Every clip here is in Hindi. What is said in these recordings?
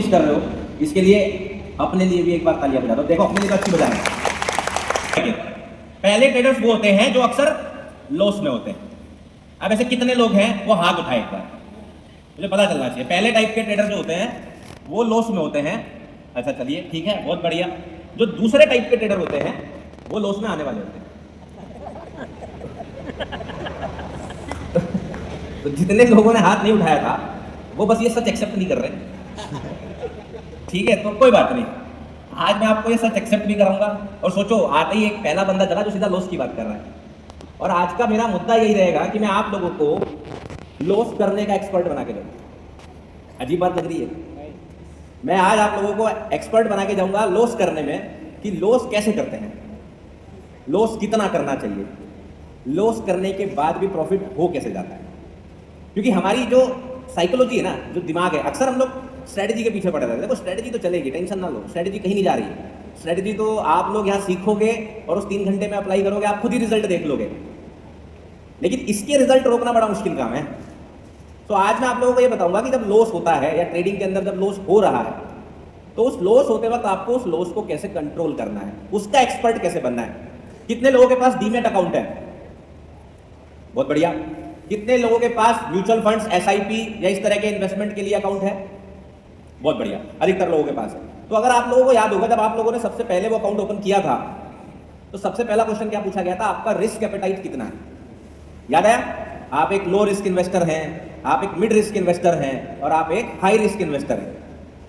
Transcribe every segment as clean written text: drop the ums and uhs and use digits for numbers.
कोशिश कर रहे हो, इसके लिए अपने लिए भी एक बार तालियां बजा दो। देखो अपने लिए तो अच्छी बजाएं। पहले ट्रेडर्स वो होते हैं जो अक्सर लॉस में होते हैं। अब ऐसे कितने लोग हैं वो हाथ उठाए एक बार, मुझे पता चलना चाहिए। पहले टाइप के ट्रेडर जो होते हैं वो लॉस में होते हैं। अच्छा चलिए ठीक है, बहुत बढ़िया। जो दूसरे टाइप के ट्रेडर होते हैं वो लॉस में आने वाले होते हैं। तो जितने लोगों ने हाथ नहीं उठाया था वो बस ये सच एक्सेप्ट नहीं कर रहे। ठीक है, तो कोई बात नहीं, आज मैं आपको ये सच एक्सेप्ट भी कराऊंगा। और सोचो, आते ही एक पहला बंदा चला जो सीधा लॉस की बात कर रहा है। और आज का मेरा मुद्दा यही रहेगा कि मैं आप लोगों को लॉस करने का एक्सपर्ट बना के जाऊंगा। अजीब बात लग रही है? मैं आज आप लोगों को एक्सपर्ट बना के जाऊंगा लॉस करने में, कि लॉस कैसे करते हैं, लॉस कितना करना चाहिए, लॉस करने के बाद भी प्रॉफिट हो कैसे जाता है। क्योंकि हमारी जो साइकोलॉजी है ना, जो दिमाग है, अक्सर हम लोग स्ट्रेटजी के पीछे पड़े रहते हैं। देखो स्ट्रेटजी तो चलेगी, टेंशन ना लो, स्ट्रेटजी कहीं नहीं जा रही है। स्ट्रेटजी तो आप लोग यहाँ सीखोगे और उस 3 घंटे में अप्लाई करोगे, आप खुद ही रिजल्ट देख लोगे। लेकिन इसके रिजल्ट रोकना बड़ा मुश्किल काम है। तो आज मैं आप लोगों को ये बताऊंगा कि जब लॉस होता है या ट्रेडिंग के अंदर जब लॉस हो रहा है, तो उस लॉस होते वक्त आपको उस लॉस को कैसे कंट्रोल करना है, उसका एक्सपर्ट कैसे बनना है। कितने लोगों के पास डीमैट अकाउंट है? बहुत बढ़िया। कितने लोगों के पास म्यूचुअल फंड्स, एसआईपी या इस तरह के इन्वेस्टमेंट के लिए अकाउंट है? बहुत बढ़िया, अधिकतर लोगों के पास है। तो अगर आप लोगों को याद होगा, जब आप लोगों ने सबसे पहले वो अकाउंट ओपन किया था तो सबसे पहला क्वेश्चन क्या पूछा गया था? आपका रिस्क एपेटाइट कितना है? याद आया? आप एक लो रिस्क इन्वेस्टर हैं, आप एक मिड रिस्क इन्वेस्टर हैं और आप एक हाई रिस्क इन्वेस्टर हैं।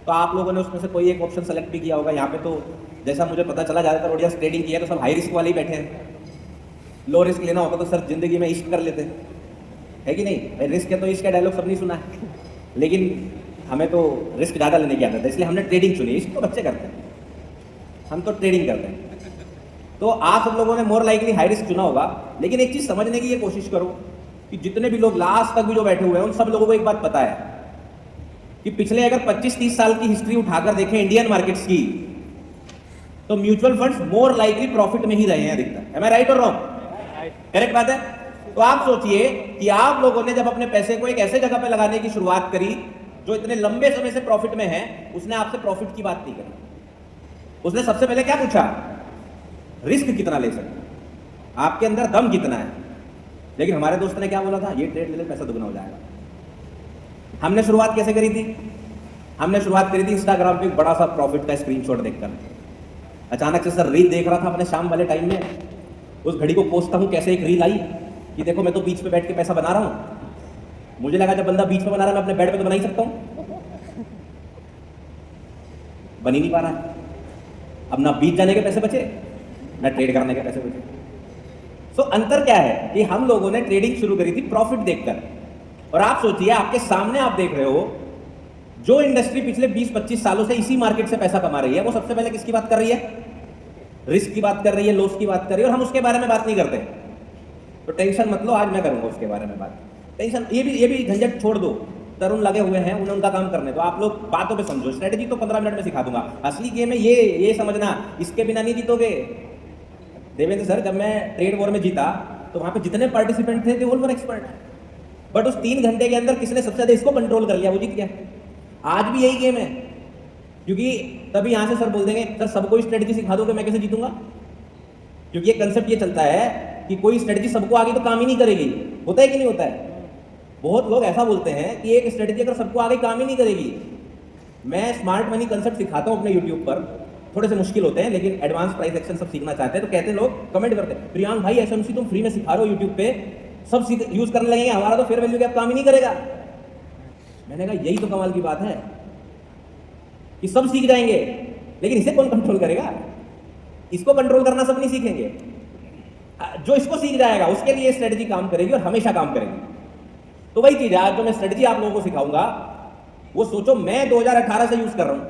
तो आप लोगों ने उसमें से कोई एक ऑप्शन सेलेक्ट भी किया होगा। यहाँ पे तो जैसा मुझे पता चला, ज़्यादातर ऑडियंस ट्रेडिंग किया तो सब हाई रिस्क वाले ही बैठे हैं। लो रिस्क लेना होता तो सर जिंदगी में इश्क कर लेते, है कि नहीं? रिस्क है तो इसका डायलॉग सब नहीं सुना है, लेकिन हमें तो रिस्क ज़्यादा लेने की आदत है, इसलिए हमने ट्रेडिंग चुनी। इश्क तो बच्चे करते हैं, हम तो ट्रेडिंग करते हैं। तो आप सब लोगों ने मोर लाइकली हाई रिस्क चुना होगा। लेकिन एक चीज़ समझने की ये कोशिश करो कि जितने भी लोग लास्ट तक भी जो बैठे हुए हैं, उन सब लोगों को एक बात पता है कि पिछले अगर 25-30 साल की हिस्ट्री उठाकर देखें इंडियन मार्केट्स की, तो mutual funds more likely profit में ही रहे हैं अधिकतर। एम आई राइट और रॉन्ग? करेक्ट बात है। तो आप सोचिए कि आप लोगों ने जब अपने पैसे को एक ऐसे जगह पे लगाने की शुरुआत करी जो इतने लंबे समय से प्रॉफिट में है, उसने आपसे प्रॉफिट की बात नहीं करी। उसने सबसे पहले क्या पूछा? रिस्क कितना ले सकते, आपके अंदर दम कितना है। लेकिन हमारे दोस्त ने क्या बोला था? ये ट्रेड ले ले, पैसा दुगना हो जाएगा। हमने शुरुआत कैसे करी थी? हमने शुरुआत करी थी इंस्टाग्राम पे एक बड़ा सा प्रॉफिट का स्क्रीनशॉट देखकर। अचानक से सर रील देख रहा था अपने शाम वाले टाइम में, उस घड़ी को पोस्टता हूँ, कैसे एक रील आई कि देखो मैं तो बीच पे बैठ के पैसा बना रहा हूँ। मुझे लगा जब बंदा बीच पे बना रहा है, मैं अपने बेड पे तो बना ही सकता हूँ। बन ही नहीं पा रहा है। अब ना बीच जाने के पैसे बचे, ना ट्रेड करने के पैसे बचे। सो अंतर क्या है कि हम लोगों ने ट्रेडिंग शुरू करी थी प्रॉफिट देखकर। और आप सोचिए, आपके सामने आप देख रहे हो जो इंडस्ट्री पिछले 20-25 सालों से इसी मार्केट से पैसा कमा रही है, वो सबसे पहले किसकी बात कर रही है? रिस्क की बात कर रही है, लॉस की बात कर रही है, और हम उसके बारे में बात नहीं करते। तो टेंशन मत लो, आज मैं करूंगा उसके बारे में बात। टेंशन ये भी झंझट छोड़ दो। तरुण लगे हुए हैं, उन्हें उनका काम करने दो। आप लोग बातों पे समझो, स्ट्रेटेजी तो 15 मिनट में सिखा दूंगा। असली गेम है ये समझना, इसके बिना नहीं जीतोगे। देवेंद्र सर, जब मैं ट्रेड वॉर में जीता तो वहां पे जितने पार्टिसिपेंट थे वो वर एक्सपर्ट, बट उस 3 घंटे के अंदर किसने सबसे ज्यादा इसको कंट्रोल कर लिया, वो जीत गया। आज भी यही गेम है, क्योंकि तभी यहां से सर बोल देंगे सर सबको स्ट्रेटेजी सिखा दोगे, मैं कैसे जीतूंगा? क्योंकि ये कंसेप्ट ये चलता है कि कोई स्ट्रेटेजी सबको आगे तो काम ही नहीं करेगी। होता है कि नहीं होता है? बहुत लोग ऐसा बोलते हैं कि एक स्ट्रेटेजी अगर सबको आगे काम ही नहीं करेगी। मैं स्मार्ट मनी कंसेप्ट सिखाता हूं अपने यूट्यूब पर, थोड़े से मुश्किल होते हैं, लेकिन एडवांस प्राइस एक्शन सब सीखना चाहते हैं। तो कहते हैं लोग, कमेंट करते हैं, प्रियांक भाई एसएमसी तुम फ्री में सिखा रहे हो यूट्यूब पे, सब यूज करने लगेंगे, हमारा तो फेयर वैल्यू गैप काम ही नहीं करेगा। मैंने कहा यही तो कमाल की बात है कि सब सीख जाएंगे, लेकिन इसे कौन कंट्रोल करेगा? इसको कंट्रोल करना सब नहीं सीखेंगे। जो इसको सीख जाएगा उसके लिए स्ट्रेटजी काम करेगी और हमेशा काम करेगी। तो वही चीज है, आज जो मैं स्ट्रेटजी आप लोगों को सिखाऊंगा, वो सोचो मैं 2018 से यूज कर रहा हूं,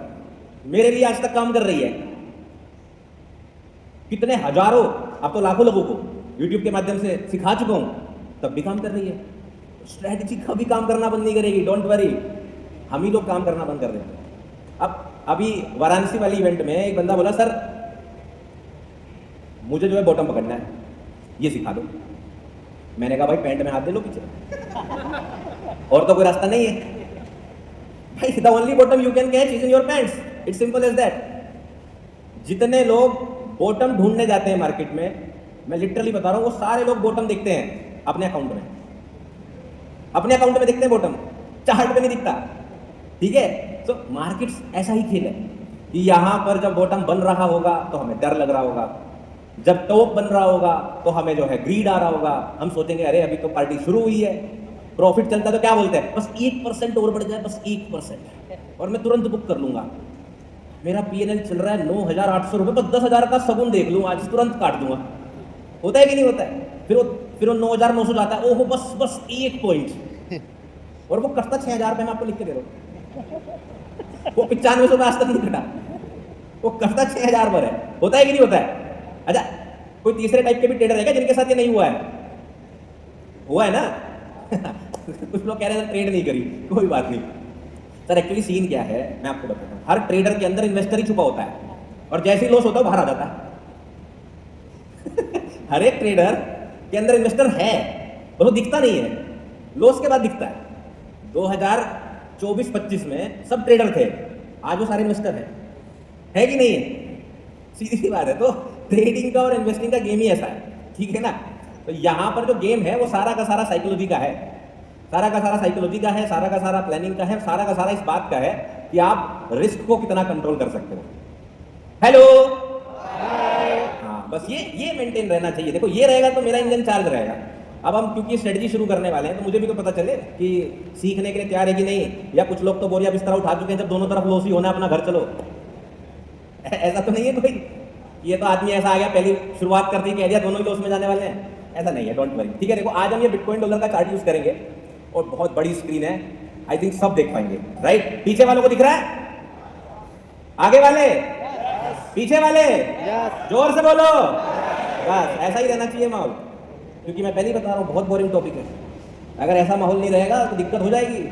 मेरे लिए आज तक काम कर रही है। कितने हजारों, अब तो लाखों लोगों को यूट्यूब के माध्यम से सिखा चुका हूं, तब भी काम कर रही है। स्ट्रेटजी कभी काम करना बंद नहीं करेगी, डोंट वरी। हम ही लोग काम करना बंद कर देते हैं। अब अभी वाराणसी वाली इवेंट में एक बंदा बोला, सर मुझे जो है बॉटम पकड़ना है, ये सिखा दो। मैंने कहा भाई पैंट में हाथ दे लो पीछे, और तो कोई रास्ता नहीं है। The only bottom you can catch is in your pants, it's simple as that. जितने लोग बॉटम ढूंढने जाते हैं मार्केट में, मैं लिटरली बता रहा हूं, वो सारे लोग बॉटम देखते हैं अपने अकाउंट में, अपने अकाउंट में देखते हैं बॉटम, चार्ट पे नहीं दिखता। ठीक है, तो मार्केट्स ऐसा ही खेल है कि यहां पर जब बॉटम बन रहा होगा तो हमें डर लग रहा होगा, जब टॉप बन रहा होगा तो हमें जो है ग्रीड आ रहा होगा, हम सोचेंगे अरे अभी तो पार्टी शुरू हुई है, प्रॉफिट चलता है तो क्या बोलते हैं, बस 1% और बढ़ जाए, बस 1% और मैं तुरंत बुक कर लूंगा। मेरा पीएनएल चल रहा है 9,800 रुपये, बस 10,000 का सगुन देख लूँ आज, तुरंत काट दूंगा। होता है कि नहीं होता है? फिर वो 9,900 जाता है, ओहो बस बस 1 पॉइंट, और वो कटता 6,000 रुपये, मैं आपको लिख के दे रहा हूँ। वो 9500 आज तक नहीं कटा, वो कटता 6,000 पर है। होता है कि नहीं होता है? अच्छा, कोई तीसरे टाइप के भी ट्रेडर है क्या जिनके साथ ये नहीं हुआ है? हुआ है ना? कुछ लोग कह रहे हैं ट्रेड नहीं करी, कोई बात नहीं सर। एक्चुअली सीन क्या है मैं आपको बताता हूँ, हर ट्रेडर के अंदर इन्वेस्टर ही छुपा होता है, और जैसे ही लॉस होता है बाहर आ जाता है। हर एक ट्रेडर के अंदर इन्वेस्टर है, वो दिखता नहीं है, लॉस के बाद दिखता है। 2024-25 में सब ट्रेडर थे, आज वो सारे इन्वेस्टर है कि नहीं है? सीधी सी बात है। तो ट्रेडिंग का और इन्वेस्टिंग का गेम ही ऐसा है, ठीक है ना? तो यहाँ पर जो गेम है वो सारा का सारा साइकोलॉजी का है, सारा का सारा साइकोलॉजी का है, सारा का सारा प्लानिंग का है, सारा का सारा इस बात का है कि आप रिस्क को कितना कंट्रोल कर सकते हो। हेलो, हाँ, बस ये मेंटेन रहना चाहिए। देखो ये रहेगा तो मेरा इंजन चार्ज रहेगा। अब हम क्योंकि स्ट्रेटजी शुरू करने वाले हैं तो मुझे भी तो पता चले कि सीखने के लिए तैयार है कि नहीं, या कुछ लोग तो बोरिया बिस्तर उठा चुके हैं जब दोनों तरफ लॉस ही होना, अपना घर चलो। ऐसा तो नहीं है कोई, ये तो आदमी ऐसा आ गया पहली शुरुआत कर दी, कह दिया दोनों ही लॉस में जाने वाले हैं, ऐसा नहीं है, डोंट वरी। ठीक है, देखो आज हम ये बिटकॉइन डॉलर का चार्ट यूज करेंगे और बहुत बड़ी स्क्रीन है, आई थिंक सब देख पाएंगे, राइट? पीछे वालों को दिख रहा है? आगे वाले? पीछे वाले? जोर से बोलो। बस ऐसा ही रहना चाहिए माहौल, क्योंकि मैं पहले ही बता रहा हूँ बहुत बोरिंग टॉपिक है, अगर ऐसा माहौल नहीं रहेगा तो दिक्कत हो जाएगी।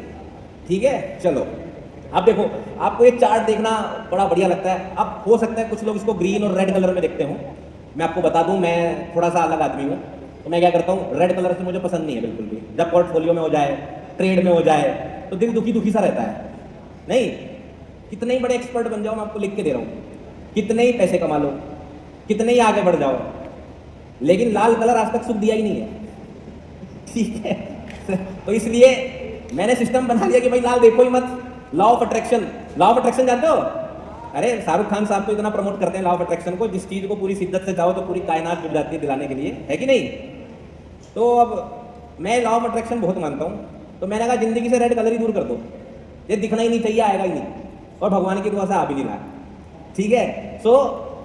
ठीक है, चलो अब देखो, आपको ये चार्ट देखना बड़ा बढ़िया लगता है। अब हो सकता है कुछ लोग इसको ग्रीन और रेड कलर में देखते हो, मैं आपको बता दूं मैं थोड़ा सा अलग आदमी हूँ, तो मैं क्या करता हूँ, रेड कलर से मुझे पसंद नहीं है बिल्कुल भी। जब पोर्टफोलियो में हो जाए, ट्रेड में हो जाए, तो दिल दुखी दुखी सा रहता है। नहीं, कितने ही बड़े एक्सपर्ट बन जाओ, मैं आपको लिख के दे रहा हूँ, कितने ही पैसे कमा लो, कितने ही आगे बढ़ जाओ, लेकिन लाल कलर आज तक सुख दिया ही नहीं है। ठीक है, तो इसलिए मैंने सिस्टम बना लिया कि भाई लाल देखो ही मत। Law of attraction, law of attraction जानते हो? अरे शाहरुख खान साहब तो इतना प्रमोट करते हैं लॉ ऑफ अट्रैक्शन को, जिस चीज को पूरी शिद्दत से चाहो तो पूरी कायनात जुड़ जाती है दिलाने के लिए, है कि नहीं? तो अब मैं लॉ ऑफ अट्रैक्शन बहुत मानता हूँ, तो मैंने कहा जिंदगी से रेड कलर ही दूर कर दो, ये दिखना ही नहीं चाहिए, आएगा ही नहीं, और भगवान की दुआ से आ भी नहीं रहा। ठीक है, सो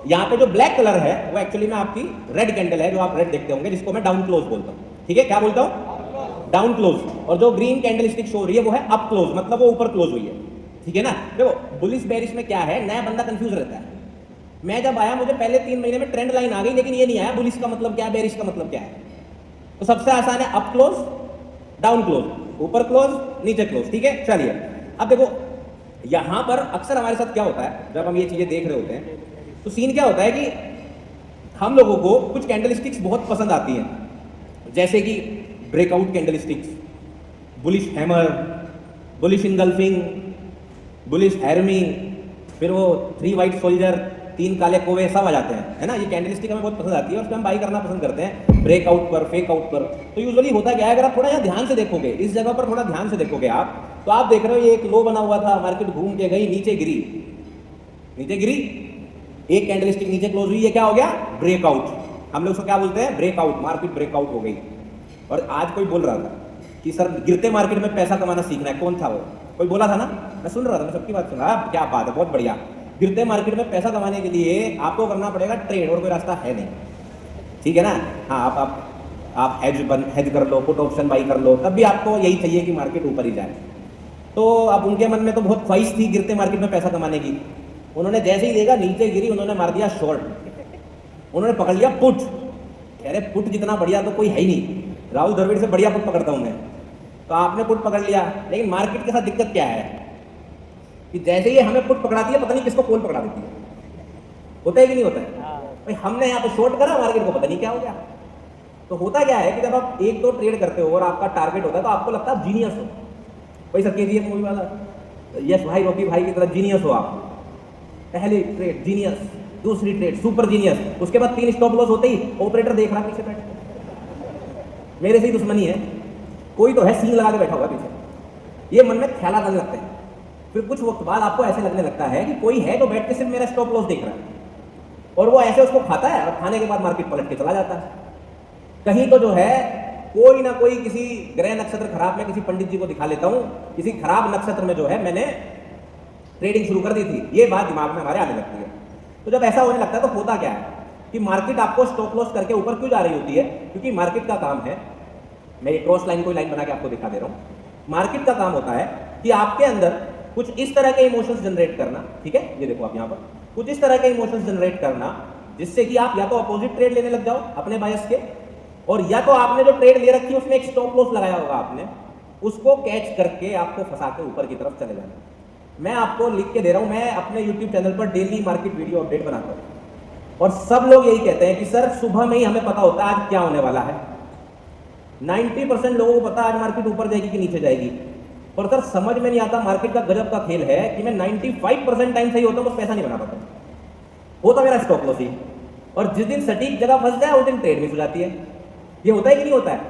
यहाँ पे जो ब्लैक कलर है वो एक्चुअली में आपकी रेड कैंडल है, जो आप रेड देखते होंगे, जिसको मैं डाउन क्लोज बोलता हूँ। ठीक है, क्या बोलता हूँ? Down close. और जो ग्रीन कैंडल स्टिक शो हो रही है वो है अप क्लोज, मतलब वो ऊपर क्लोज हुई है। ठीक है ना? देखो बुलिश बेरिश में क्या है, नया बंदा कंफ्यूज रहता है। मैं जब आया मुझे पहले 3 महीने में ट्रेंड लाइन आ गई, लेकिन ये नहीं आया बुलिश का मतलब क्या है, बेरिश का मतलब क्या है। तो सबसे आसान है अप क्लोज, डाउन क्लोज, ऊपर क्लोज, नीचे क्लोज। ठीक है, चलिए अब देखो यहां पर अक्सर हमारे साथ क्या होता है, जब हम ये चीजें देख रहे होते हैं तो सीन क्या होता है कि हम लोगों को कुछ कैंडल स्टिक्स बहुत पसंद आती हैं, जैसे कि breakout candlesticks, bullish hammer, bullish engulfing, bullish harami, फिर वो 3 वाइट सोल्जर, 3 काले कोवे, सब आ जाते हैं, है ना? ये कैंडल स्टिक हमें बहुत पसंद आती है और उसमें हम बाई करना पसंद करते हैं ब्रेकआउट पर, फेक आउट पर। तो यूजुअली होता क्या है, अगर आप थोड़ा यहाँ ध्यान से देखोगे, इस जगह पर थोड़ा ध्यान से देखोगे आप, तो आप देख रहे हो ये एक लो बना हुआ था, मार्केट घूम के गई, नीचे गिरी, नीचे गिरी, एक कैंडल स्टिक नीचे क्लोज हुई, ये क्या हो गया? ब्रेकआउट। हम लोग उसको क्या बोलते हैं? ब्रेकआउट, मार्केट ब्रेकआउट हो गई। और आज कोई बोल रहा था कि सर गिरते मार्केट में पैसा कमाना सीखना है, कौन था वो? कोई बोला था ना, मैं सुन रहा था, मैं सबकी बात सुन रहा। क्या बात है, बहुत बढ़िया। गिरते मार्केट में पैसा कमाने के लिए आपको करना पड़ेगा ट्रेड, और कोई रास्ता है नहीं। ठीक है ना? हाँ, आप हेज कर लो, पुट ऑप्शन बाई कर लो, तब भी आपको यही चाहिए कि मार्केट ऊपर ही जाए। तो अब उनके मन में तो बहुत ख्वाहिश थी गिरते मार्केट में पैसा कमाने की। उन्होंने जैसे ही देखा नीचे गिरी, उन्होंने मार दिया शॉर्ट, उन्होंने पकड़ लिया पुट। अरे पुट जितना बढ़िया तो कोई है ही नहीं, राहुल द्रविड़ से बढ़िया पुट पकड़ता हूं मैं। तो आपने पुट पकड़ लिया, लेकिन मार्केट के साथ दिक्कत क्या है कि जैसे ही हमें पुट पकड़ाती है, पता नहीं किसको कॉल पकड़ा देती है। होता है कि नहीं होता है? भाई हमने यहाँ पे शॉर्ट करा, मार्केट को पता नहीं क्या हो गया। तो होता क्या है कि जब आप 1-2 ट्रेड करते हो और आपका टारगेट होता है, तो आपको लगता है आप जीनियस हो। भाई सर KGF मूवी वाला, यस भाई, रॉकी भाई की तरह जीनियस हो आप। पहली ट्रेड जीनियस, दूसरी ट्रेड सुपर जीनियस, उसके बाद 3 स्टॉप लॉस होते ही ऑपरेटर देख रहा पीछे बैठ के, मेरे से ही दुश्मनी है, कोई तो है सीन लगा के बैठा हुआ पीछे। ये मन में ख्याल आने लगते हैं। फिर कुछ वक्त बाद आपको ऐसे लगने लगता है कि कोई है तो बैठ के सिर्फ मेरा स्टॉप लॉस देख रहा है, और वो ऐसे उसको खाता है और खाने के बाद मार्केट पलट के चला जाता है। कहीं तो जो है कोई ना कोई किसी ग्रह नक्षत्र खराब में, किसी पंडित जी को दिखा लेता हूं, किसी खराब नक्षत्र में जो है मैंने ट्रेडिंग शुरू कर दी थी, ये बात दिमाग में हमारे आने लगती है। तो जब ऐसा होने लगता है तो होता क्या है कि मार्केट आपको स्टॉप लॉस करके ऊपर क्यों जा रही होती है? क्योंकि मार्केट का काम है, मैं एक क्रॉस लाइन कोई लाइन बना के आपको दिखा दे रहा हूं। मार्केट का काम होता है कि आपके अंदर कुछ इस तरह के इमोशंस जनरेट करना, ठीक है, ये देखो आप यहां पर कुछ इस तरह के इमोशंस जनरेट करना जिससे कि आप या तो अपोजिट ट्रेड लेने लग जाओ अपने बायस के, और या तो आपने जो ट्रेड ले रखी है उसमें एक स्टॉप लॉस लगाया होगा आपने, उसको कैच करके आपको फंसा के ऊपर की तरफ चले जाना। मैं आपको लिख के दे रहा हूं, मैं अपने YouTube चैनल पर डेली मार्केट वीडियो अपडेट बनाता हूं, और सब लोग यही कहते हैं कि सर सुबह में ही हमें पता होता है आज क्या होने वाला है। 90% लोगों को पता है आज मार्केट ऊपर जाएगी कि नीचे जाएगी, पर सर समझ में नहीं आता, मार्केट का गजब का खेल है कि मैं 95% टाइम सही होता हूं, बस पैसा नहीं बना पाता, होता मेरा स्टॉप लॉस ही, और जिस दिन सटीक जगह फंस जाए उस दिन ट्रेड मिस हो जाती है। ये होता है कि नहीं होता है?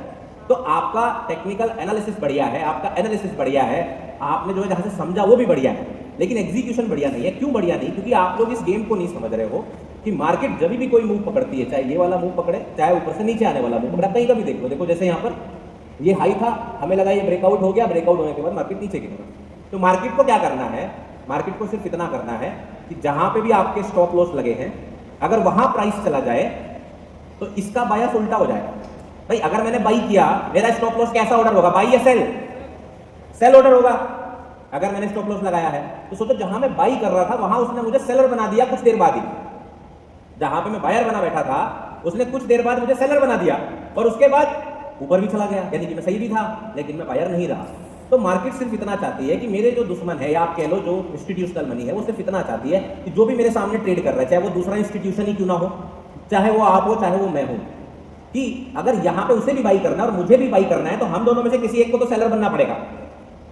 तो आपका टेक्निकल एनालिसिस बढ़िया है, आपका एनालिसिस बढ़िया है, आपने जो है जहां से समझा वो भी बढ़िया है, लेकिन एग्जीक्यूशन बढ़िया नहीं है। क्यों बढ़िया नहीं? क्योंकि आप लोग इस गेम को नहीं समझ रहे हो कि मार्केट जब भी कोई मूव पकड़ती है, चाहे ये वाला मूव पकड़े, चाहे ऊपर से नीचे आने वाला मूव पकड़ा, कहीं का भी देख लो, देखो जैसे यहाँ पर ये हाई था, हमें लगा ये ब्रेकआउट हो गया, ब्रेकआउट होने के बाद मार्केट नीचे गिरा। तो मार्केट को क्या करना है? मार्केट को सिर्फ इतना करना है कि जहां पे भी आपके स्टॉप लॉस लगे हैं, अगर वहां प्राइस चला जाए तो इसका बायस उल्टा हो जाएगा। भाई अगर मैंने बाई किया, मेरा स्टॉप लॉस कैसा ऑर्डर होगा? बाई या सेल? सेल ऑर्डर होगा। अगर मैंने स्टॉप लॉस लगाया है तो सोचो जहां मैं बाई कर रहा था वहां उसने मुझे सेलर बना दिया कुछ देर बाद ही, जहां पे मैं बायर बना बैठा था उसने कुछ देर बाद मुझे सेलर बना दिया, और उसके बाद ऊपर भी चला गया, यानी कि मैं सही भी था लेकिन मैं बायर नहीं रहा। तो मार्केट सिर्फ इतना चाहती है कि मेरे जो दुश्मन है, या आप कह लो जो इंस्टीट्यूशनल मनी है, वो सिर्फ इतना चाहती है कि जो भी मेरे सामने ट्रेड कर रहा है, चाहे वो दूसरा इंस्टीट्यूशन ही क्यों ना हो, चाहे वो आप हो चाहे वो मैं हूं, कि अगर यहां पे उसे भी बाई करना है और मुझे भी बाई करना है तो हम दोनों में से किसी एक को तो सेलर बनना पड़ेगा,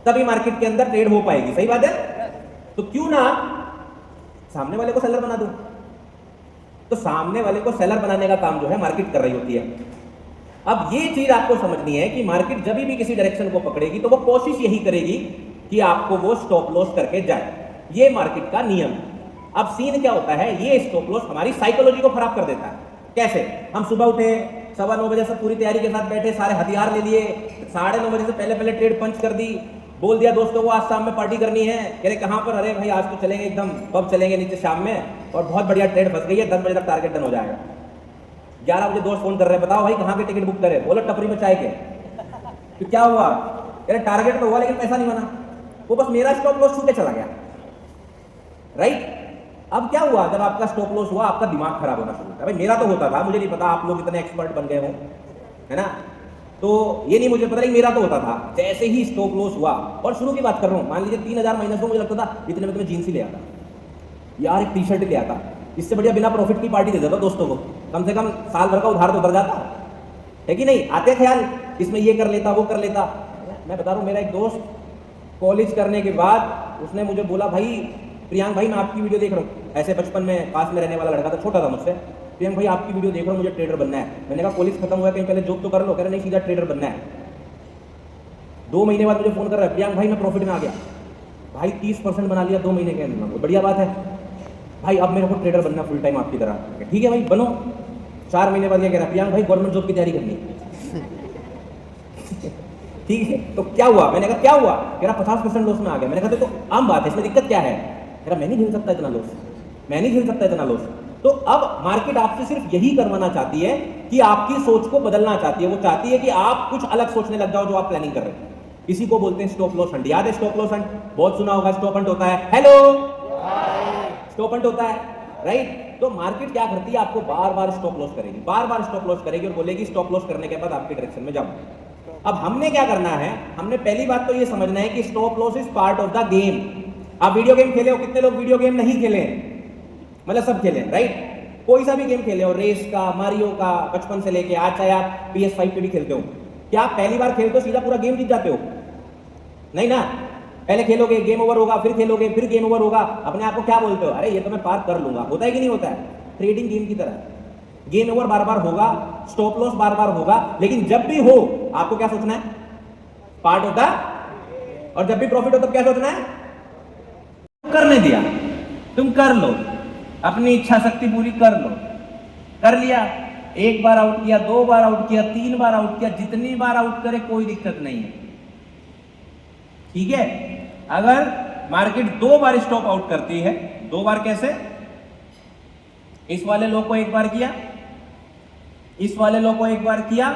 तभी मार्केट के अंदर ट्रेड हो पाएगी। सही बात है? तो क्यों ना सामने वाले को सेलर बना दो। तो सामने वाले को सेलर बनाने का काम जो है मार्केट कर रही होती है। अब ये चीज आपको समझनी है कि मार्केट जब भी किसी डायरेक्शन को पकड़ेगी तो वो कोशिश यही करेगी कि आपको वो स्टॉप लॉस करके जाए। ये मार्केट का नियम। अब सीन क्या होता है, ये स्टॉप लॉस हमारी साइकोलॉजी को खराब कर देता है। कैसे? हम सुबह उठे, 9:15 बजे से पूरी तैयारी के साथ बैठे, सारे हथियार ले लिए, 9:30 बजे से पहले ट्रेड पंच कर दी, बोल दिया दोस्तों को आज शाम में पार्टी करनी है, कह रहे कहां पर? अरे भाई आज तो चलेंगे एकदम पब चलेंगे नीचे शाम में, और बहुत बढ़िया ट्रेड फंस गई है, 10 बजे तक टारगेट डन हो जाएगा। 11 बजे दोस्त फोन कर रहे हैं, बताओ भाई कहां के टिकट बुक करे? बोलो टपरी में चाय के। तो क्या हुआ? कह रहे टारगेट तो हुआ लेकिन पैसा नहीं बना, वो बस मेरा स्टॉप लॉस छू के चला गया। राइट? अब क्या हुआ? जब आपका स्टॉप लॉस हुआ आपका दिमाग खराब होना शुरू होता है। भाई मेरा तो होता था, मुझे नहीं पता आप लोग इतने एक्सपर्ट बन गए हो, है ना, तो ये नहीं मुझे पता, नहीं मेरा तो होता था। जैसे ही स्टॉप लॉस हुआ, और शुरू की बात कर रहा हूं, मान लीजिए 3000 माइनस हो, मुझे लगता था इतने में तो मैं जीन्स ही ले आता यार, एक टी शर्ट ले आता, इससे बढ़िया बिना प्रॉफिट की पार्टी दे देता दोस्तों को, कम से कम साल भर का उधार तो उतर जाता है कि नहीं? आते ख्याल इसमें ये कर लेता वो कर लेता। मैं बता रहा हूँ, मेरा एक दोस्त कॉलेज करने के बाद उसने मुझे बोला, भाई प्रियांक भाई मैं आपकी वीडियो देख रहा हूँ, ऐसे बचपन में पास में रहने वाला लड़का था, छोटा था मुझसे, प्रियांक भाई आपकी वीडियो देख रहा हूँ, मुझे ट्रेडर बनना है। मैंने कहा कॉलेज खत्म हुआ, कहीं पहले जॉब तो कर लो। कह रहे नहीं सीधा ट्रेडर बनना है। 2 महीने बाद मुझे फोन कर रहा है, प्रियांक भाई मैं प्रॉफिट में आ गया भाई, 30% बना लिया 2 महीने के अंदर, बढ़िया बात है भाई, अब मेरे को ट्रेडर बनना फुल टाइम आपकी तरह। ठीक है भाई बनो। 4 महीने बाद ये कह रहा है, प्रियांक भाई गवर्नमेंट जॉब की तैयारी करनी ठीक है, तो क्या हुआ? मैंने कहा क्या हुआ? कह रहा 50% लॉस में आ गया। मैंने कहा तो आम बात है, इसमें दिक्कत क्या है? कह रहा मैं नहीं झेल सकता इतना लॉस, मैं नहीं झेल सकता इतना लॉस। तो अब मार्केट आपसे सिर्फ यही करवाना चाहती है कि आपकी सोच को बदलना चाहती है। वो चाहती है कि आप कुछ अलग सोचने लग जाओ जो आप प्लानिंग कर रहे हैं। इसी को बोलते हैं स्टॉप लॉस हंट। याद है स्टॉप लॉस हंट? बहुत सुना होगा। स्टॉप हंट होता है, हेलो स्टॉप हंट होता है, राइट? तो मार्केट क्या करती है? आपको बार बार स्टॉप लॉस करेगी, बार बार स्टॉप लॉस करेगी और बोलेगी स्टॉप लॉस करने के बाद आपके डायरेक्शन में जाओ। अब हमने क्या करना है? हमने पहली बात तो ये समझना है कि stop loss is part of the game. आप वीडियो गेम खेले हो? कितने लोग वीडियो गेम नहीं खेले? मतलब सब खेले, राइट? कोई सा भी गेम खेले हो, रेस का, मारियो का, बचपन से लेके आज चाहे आप PS5 पे भी खेलते हो, क्या आप पहली बार खेलते हो सीधा पूरा गेम जीत जाते हो? नहीं ना। पहले खेलोगे, गेम ओवर होगा, फिर खेलोगे, फिर गेम ओवर होगा, अपने आप को क्या बोलते हो, अरे ये तो मैं पार कर लूंगा। होता है कि नहीं होता है? ट्रेडिंग गेम की तरह गेम ओवर बार बार होगा, स्टॉप लॉस बार बार होगा, लेकिन जब भी हो आपको क्या सोचना है, पार्ट होता है। और जब भी प्रॉफिट हो तब क्या सोचना है, करने दिया, तुम कर लो, अपनी इच्छा शक्ति पूरी कर लो। कर लिया, एक बार आउट किया, 2 बार आउट किया, 3 बार आउट किया, जितनी बार आउट करे कोई दिक्कत नहीं है, ठीक है। अगर मार्केट 2 बार स्टॉप आउट करती है, 2 बार कैसे, इस वाले लो को एक बार किया, इस वाले लो को एक बार किया,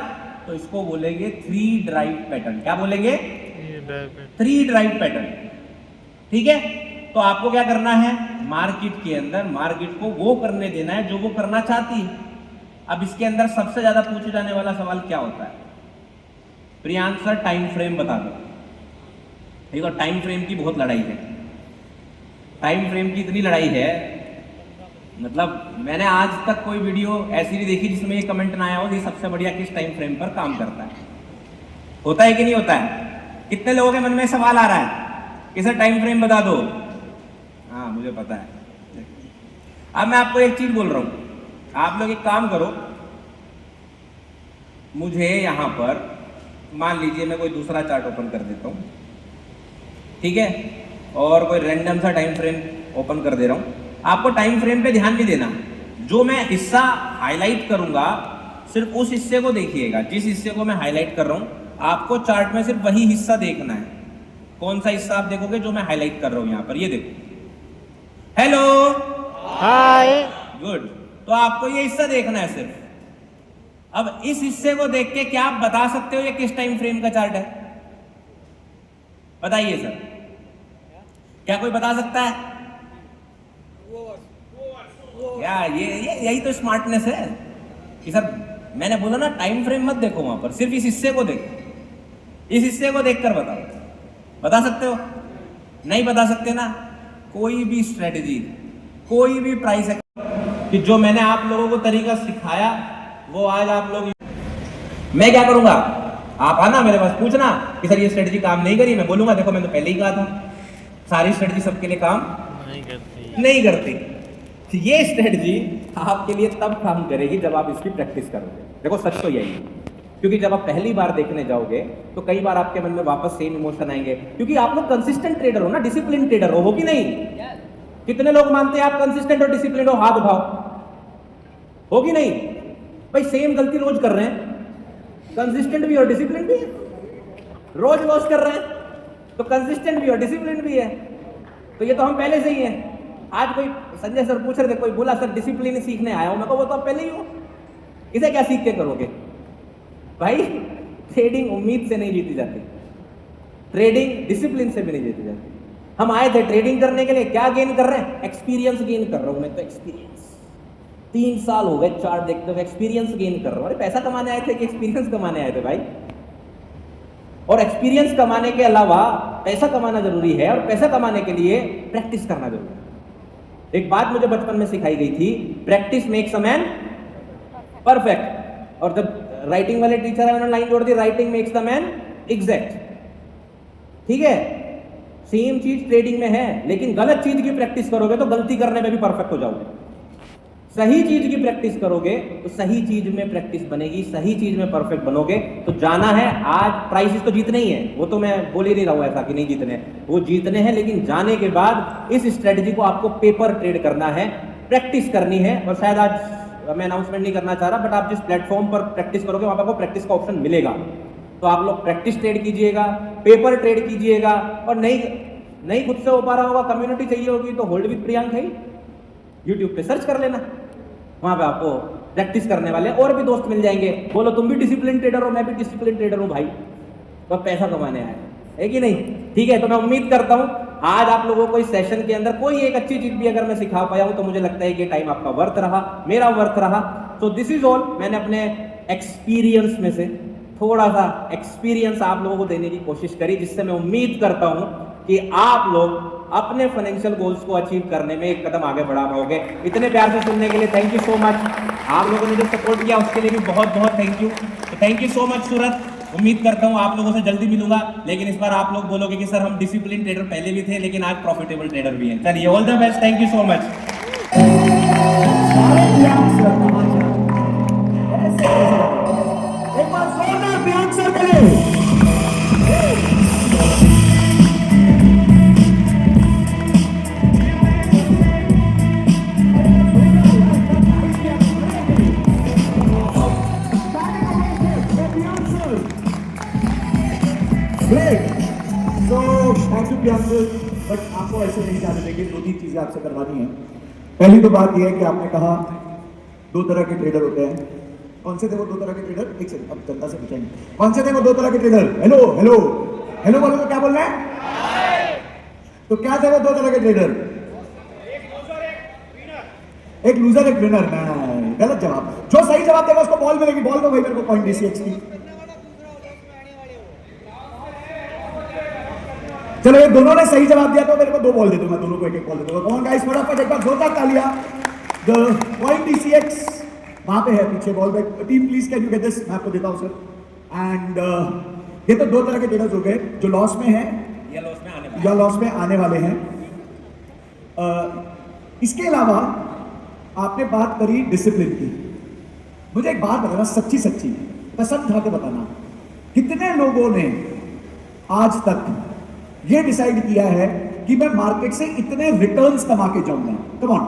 तो इसको बोलेंगे 3 ड्राइव पैटर्न। क्या बोलेंगे? 3 ड्राइव पैटर्न, ठीक है। तो आपको क्या करना है, मार्केट के अंदर मार्केट को वो करने देना है जो वो करना चाहती है। अब इसके अंदर सबसे ज्यादा पूछे जाने वाला सवाल क्या होता है, प्रियांश सर टाइम फ्रेम बता दो। देखो टाइम फ्रेम की बहुत लड़ाई है, टाइम फ्रेम की इतनी लड़ाई है, मतलब मैंने आज तक कोई वीडियो ऐसी नहीं देखी जिसमें ये कमेंट ना आया हो कि सबसे बढ़िया किस टाइम फ्रेम पर काम करता है। होता है कि नहीं होता है? कितने लोगों के मन में सवाल आ रहा है कि सर टाइम फ्रेम बता दो? हाँ मुझे पता है। अब मैं आपको एक चीज बोल रहा हूं, आप लोग एक काम करो, मुझे यहां पर मान लीजिए मैं कोई दूसरा चार्ट ओपन कर देता हूं, ठीक है, और कोई रैंडम सा टाइम फ्रेम ओपन कर दे रहा हूं। आपको टाइम फ्रेम पे ध्यान नहीं देना, जो मैं हिस्सा हाईलाइट करूंगा सिर्फ उस हिस्से को देखिएगा, जिस हिस्से को मैं हाईलाइट कर रहा हूं आपको चार्ट में सिर्फ वही हिस्सा देखना है। कौन सा हिस्सा आप देखोगे? जो मैं हाईलाइट कर रहा हूं यहां पर, ये देखो, हेलो, हाय, गुड। तो आपको ये हिस्सा देखना है सिर्फ। अब इस हिस्से को देख के क्या आप बता सकते हो ये किस टाइम फ्रेम का चार्ट है? बताइए सर, क्या कोई बता सकता है? क्या ये यही तो स्मार्टनेस है कि सर मैंने बोला ना टाइम फ्रेम मत देखो वहां पर, सिर्फ इस हिस्से को देखो, इस हिस्से को देखकर बताओ। बता सकते हो? नहीं बता सकते ना, कोई भी स्ट्रेटेजी, कोई भी प्राइस कि जो मैंने आप लोगों को तरीका सिखाया वो आज आप लोग, मैं क्या करूंगा, आप आना मेरे पास पूछना कि सर ये स्ट्रेटेजी काम नहीं करी, मैं बोलूंगा देखो मैंने तो पहले ही कहा था सारी स्ट्रेटेजी सबके लिए काम नहीं करती। तो ये स्ट्रेटेजी आपके लिए तब काम करेगी जब आप इसकी प्रैक्टिस करोगे। देखो सच तो यही है, क्योंकि जब आप पहली बार देखने जाओगे तो कई बार आपके मन में वापस सेम इमोशन आएंगे, क्योंकि आप लोग कंसिस्टेंट ट्रेडर हो ना, डिसिप्लिन ट्रेडर हो कि नहीं? कितने लोग मानते हैं आप कंसिस्टेंट और डिसिप्लिन हो? हाथ उठाओ। हो कि नहीं? भाई सेम गलती रोज कर रहे हैं, कंसिस्टेंट भी और डिसिप्लिन भी है, रोज लॉस कर रहे हैं तो कंसिस्टेंट भी और डिसिप्लिन भी है। तो ये तो हम पहले से ही है। आज कोई संजय सर पूछ रहे थे, कोई बोला सर डिसिप्लिन सीखने आया हूं, मैं वो तो आप पहले ही हो, इसे क्या सीख के करोगे? भाई ट्रेडिंग उम्मीद से नहीं जीती जाती, ट्रेडिंग डिसिप्लिन से भी नहीं जीती जाती। हम आए थे ट्रेडिंग करने के लिए, क्या गेन कर रहे हैं? एक्सपीरियंस गेन कर रहा हूं मैं तो, एक्सपीरियंस। 3 साल हो गए चार्ट देखते हुए, एक्सपीरियंस गेन कर रहा हूं। अरे पैसा कमाने आए थे कि एक्सपीरियंस कमाने आए थे भाई? और एक्सपीरियंस कमाने के अलावा पैसा कमाना जरूरी है, और पैसा कमाने के लिए प्रैक्टिस करना जरूरी है। एक बात मुझे बचपन में सिखाई गई थी, practice makes a man perfect. और जब राइटिंग वाले टीचर है उन्होंने लाइन जोड़ दी, writing makes the man exact. ठीक है, सेम चीज ट्रेडिंग में है, लेकिन गलत चीज की प्रैक्टिस करोगे तो गलती करने में भी परफेक्ट हो जाओगे। सही चीज की प्रैक्टिस करोगे तो सही चीज में प्रैक्टिस बनेगी, सही चीज में परफेक्ट बनोगे। तो जाना है, आज प्राइसेस तो जीतने ही है, वो तो मैं बोल ही नहीं रहा हूं ऐसा कि नहीं जीतने, वो जीतने हैं, लेकिन जाने के बाद इस स्ट्रेटजी को आपको पेपर ट्रेड करना है, प्रैक्टिस करनी है। और शायद आज मैं अनाउंसमेंट नहीं करना चाह रहा, बट आप जिस प्लेटफॉर्म पर प्रैक्टिस करोगे वहां पर आपको प्रैक्टिस का ऑप्शन मिलेगा। तो आप लोग प्रैक्टिस ट्रेड कीजिएगा, पेपर ट्रेड कीजिएगा। और नहीं खुद से हो पा रहा होगा, कम्युनिटी चाहिए होगी, तो होल्ड विद प्रियांक है, यूट्यूब पे सर्च कर लेना, वहां पे आपको प्रैक्टिस करने वाले और भी दोस्त मिल जाएंगे। बोलो तुम भी डिसिप्लिन ट्रेडर हो, मैं भी डिसिप्लिन ट्रेडर हूं भाई, तो पैसा कमाने आए है कि नहीं? ठीक है, तो मैं उम्मीद करता हूं आज आप लोगों को इस सेशन के अंदर कोई एक अच्छी चीज भी अगर मैं सिखा पाया हूं तो मुझे लगता है कि टाइम आपका वर्थ रहा, मेरा वर्थ रहा। तो दिस इज ऑल। मैंने अपने एक्सपीरियंस में से थोड़ा सा एक्सपीरियंस आप लोगों को देने की कोशिश करी, जिससे मैं उम्मीद करता हूं कि आप लोग अपने फाइनेंशियल गोल्स को अचीव करने में एक कदम आगे बढ़ा पाओगे। इतने प्यार से सुनने के लिए थैंक यू सो मच। आप लोगों ने जो सपोर्ट किया उसके लिए भी बहुत बहुत thank you. Thank you so much Surat. उम्मीद करता हूं आप लोगों से जल्दी मिलूंगा, लेकिन इस बार आप लोग बोलोगे कि सर हम डिसिप्लिन ट्रेडर पहले भी थे लेकिन आज प्रॉफिटेबल ट्रेडर भी हैं। चलिए, all the best, thank you so much. एक बार जोरदार प्यार से करें। Great. So thank you Priyanshu, but आपको ऐसे नहीं जाने देंगे। दो तीन चीजें आपसे करवानी है। पहली तो बात यह है कि आपने कहा दो तरह के ट्रेडर होते हैं। कौन से थे वो दो तरह के ट्रेडर? एक सेकंड, अब जनता से पूछेंगे कौन से थे वो दो तरह के ट्रेडर। हेलो हेलो हेलो बोलो तो क्या बोल रहे हैं? तो क्या थे वो दो तरह के ट्रेडर? एक लूजर एक विनर। नहीं, गलत जवाब। जो सही जवाब देगा उसको बॉल मिलेगी। बॉल दो भाई मेरे को, पॉइंट DCX की। चलो, ये दोनों ने सही जवाब दिया तो मेरे को दो बॉल दे दो, मैं दोनों को एक एक बॉल दे दूंगा। कौन गाइस, फटाफट एक बार जोरदार तालियां। द पॉइंट DCX वहां पे है पीछे। Ball back team please, can you get this? मैं आपको देता हूं सर। एंड ये तो दो तरह के ट्रेडर्स हो गए, जो लॉस में है या लॉस में आने वाले हैं। इसके अलावा आपने बात करी डिसिप्लिन की। मुझे एक बात बताना, सच्ची सच्ची कसम खा के बताना, कितने लोगों ने आज तक ये डिसाइड किया है कि मैं मार्केट से इतने रिटर्न्स कमा के जाऊंगा? Come on,